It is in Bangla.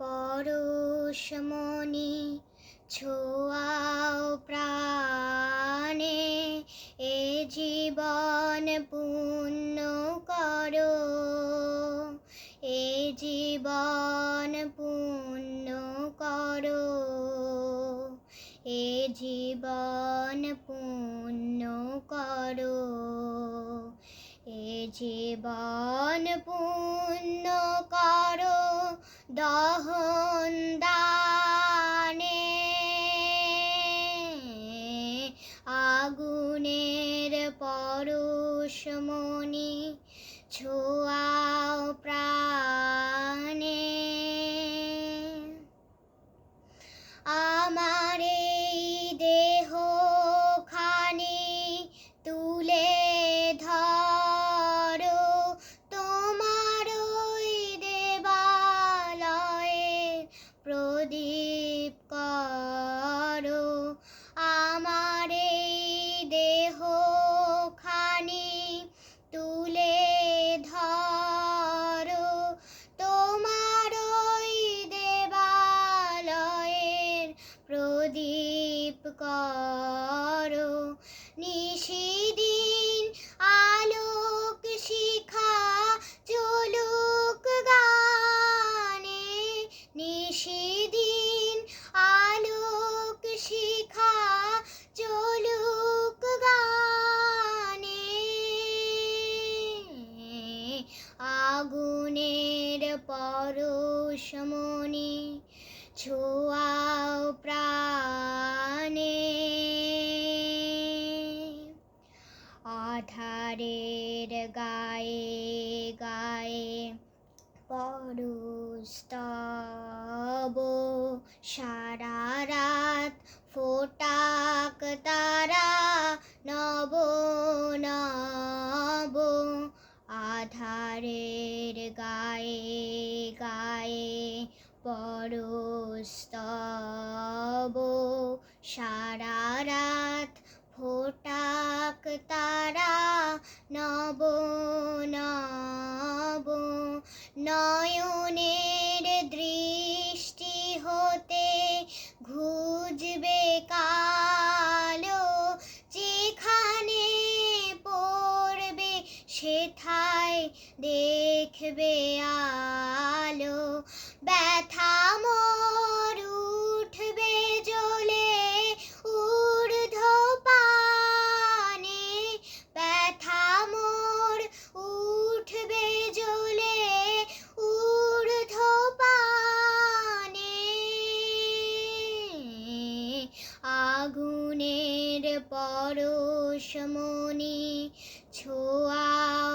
পরশমণি ছোঁয়াও প্রাণে, এ জীবন পূর্ণ করো, এ জীবন পূর্ণ করো, এ জীবন পূর্ণ করো, এ জীবন পূর্ণ করো দহন দানে, আগুনের পরশমণি ছোঁয়াও প্রাণে। আমার এই দেহ খানি তুলে ধরো, তোমার ওই দেবালয়ে প্রদীপ করো। আমার এই দেহ খানি তুলে ধরো, তোমার ওই দেবালয়ের প্রদীপ করো। নিশিদিন আলোক শিখা জ্বলুক গানে, নিশিদিন আলোক শিখা জ্বলুক গানে, আগুনের পরশমণি ছোঁয়াও প্রাণে। আধারের গায়ে গায়ে পরস্তব, সারা রাত ফোটাক তারা নব নব। আধারের গায়ে গায়ে পরস্তব, সারা রাত ফোটাক তারা নব নব। নয়নের দৃষ্টি হতে ঘুচবে কালো, যেখানে পড়বে সেথায় দেখবে আলো। ব্যথা মোর উঠবে জ্বলে ঊর্ধ্বপানে, ব্যথা মোর উঠবে জ্বলে ঊর্ধ্বপানে, আগুনের পরশমণি ছোঁয়াও